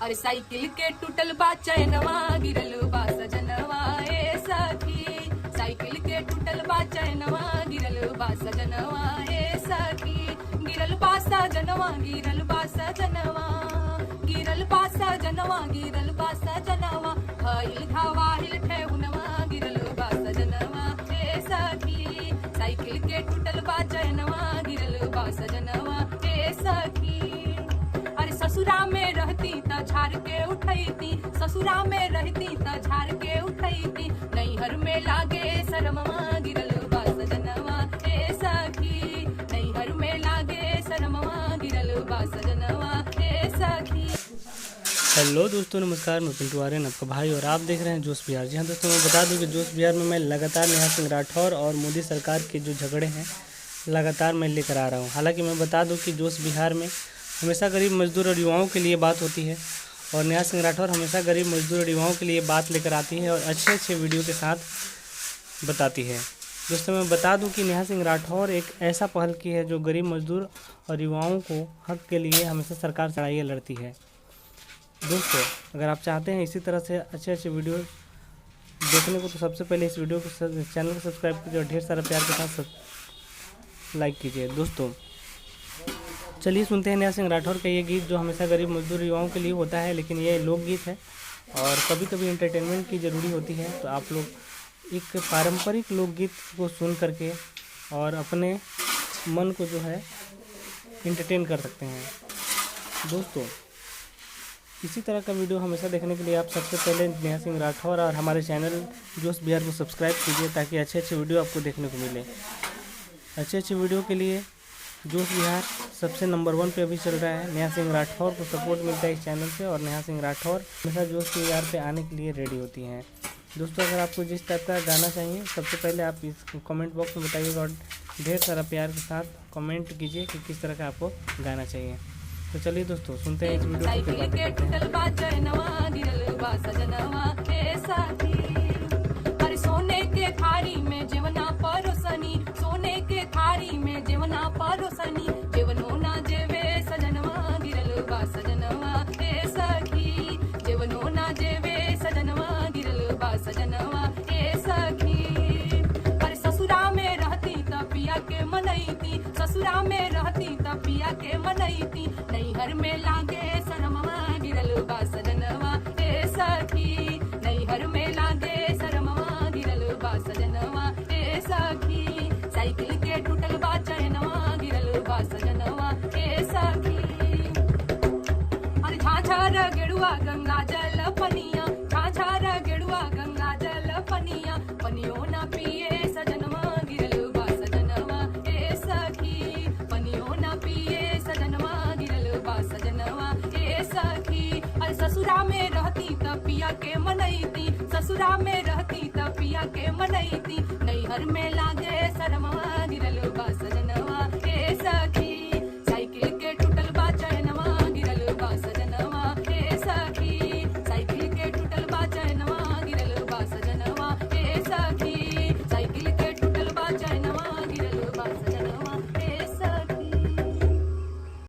अरे साइकिल के टूटल बा चैनवा गिरल बा सजनवा ए सखी। साइकिल के टूटल बा चैनवा गिरल बा सजनवा ए सखी। गिरल बा सजनवा गिरल बा सजनवा गिरल बा सजनवा गिरल बा सजनवा। हिल घावा हिल ठेहुनवा गिरल बा सजनवा ए सखी। साइकिल के टूटल बा चैनवा गिरल बा सजनवा ए सखी। अरे ससुरा में रहती त झाड़ के उठैती, ससुरा में रहती त झाड़ के उठैती। नैहर में लागे शरमवा गिरल बा सजनवा ए सखी। नैहर में लागे शरमवा गिरल बा सजनवा ए सखी। हेलो दोस्तों, नमस्कार। मैं पिंटू आर्यन, आपका भाई, और आप देख रहे हैं जोश बिहार। जी हाँ दोस्तों, मैं बता दूं कि जोश बिहार में मैं लगातार नेहा सिंह राठौर और मोदी सरकार के जो झगड़े हैं लगातार मैं लेकर आ रहा हूं। हालांकि मैं बता दूं कि जोश बिहार में हमेशा गरीब मजदूर और युवाओं के लिए बात होती है, और नेहा सिंह राठौर हमेशा गरीब मजदूर और युवाओं के लिए बात लेकर आती है और अच्छे अच्छे वीडियो के साथ बताती है। दोस्तों, मैं बता दूं कि नेहा सिंह राठौर एक ऐसा पहल की है जो गरीब मजदूर और युवाओं को हक के लिए हमेशा सरकार से लड़ाइयाँ लड़ती है। दोस्तों, अगर आप चाहते हैं इसी तरह से अच्छे अच्छे वीडियो देखने को, तो सबसे पहले इस वीडियो को चैनल को सब्सक्राइब कीजिए और ढेर सारा प्यार के साथ लाइक कीजिए। दोस्तों, चलिए सुनते हैं नेहा सिंह राठौर का ये गीत जो हमेशा गरीब मजदूर युवाओं के लिए होता है, लेकिन ये लोकगीत है और कभी कभी एंटरटेनमेंट की ज़रूरी होती है। तो आप लोग एक पारंपरिक लोकगीत को सुन करके और अपने मन को जो है एंटरटेन कर सकते हैं। दोस्तों, इसी तरह का वीडियो हमेशा देखने के लिए आप सबसे पहले नेहा सिंह राठौर और हमारे चैनल जोश बिहार को सब्सक्राइब कीजिए, ताकि अच्छे अच्छे वीडियो आपको देखने को मिले। अच्छे अच्छे वीडियो के लिए जोश बिहार सबसे नंबर 1 पे अभी चल रहा है। नेहा सिंह राठौर को सपोर्ट मिलता है इस चैनल से, और नेहा सिंह राठौर हमेशा जोश बिहार पे आने के लिए रेडी होती हैं। दोस्तों, अगर आपको जिस टाइप का गाना चाहिए, सबसे पहले आप इस कमेंट बॉक्स में बताइएगा और ढेर सारा प्यार के साथ कमेंट कीजिए कि किस तरह का आपको गाना चाहिए। तो चलिए दोस्तों, सुनते हैं इस वीडियो को। साइकिल के टूटल बा चैनवा गिरल बा सजनवा ए सखी। अरे सोने के थारी में जेवना परोसनी, सोने के थारी में जेवना परोसनी। जेवनो ना जेवे सजनवा गिरल बा सजनवा ए सखी। जेवनो ना जेवे सजनवा गिरल बा सजनवा ए सखी। अरे ससुरा में रहती त पिया के मनैती, ससुरा में रहती त पिया के मनैती। नैहर में लागे शरमवा गिरल बा सजनवा ए सखी। नैहर में लागे शरमवा गिरल बा सजनवा ए सखी। साइकिल के टूटल बा चैनवा गिरल बा सजनवा ए सखी। अरे झाझर गेड़ुआ गंगा जल पनिया, झाझर गेड़ुआ गंगा जल पनिया। पनियो ना पिए सजनवा गिरल बा सजनवा ए सखी। पनियो ना पिए सजनवा गिरल बा सजनवा ए सखी। अरे ससुरा में रहती त पिया के मनैती, ससुरा में रहती त पिया के मनैती। नैहर में लागे शरमवा गिरल बा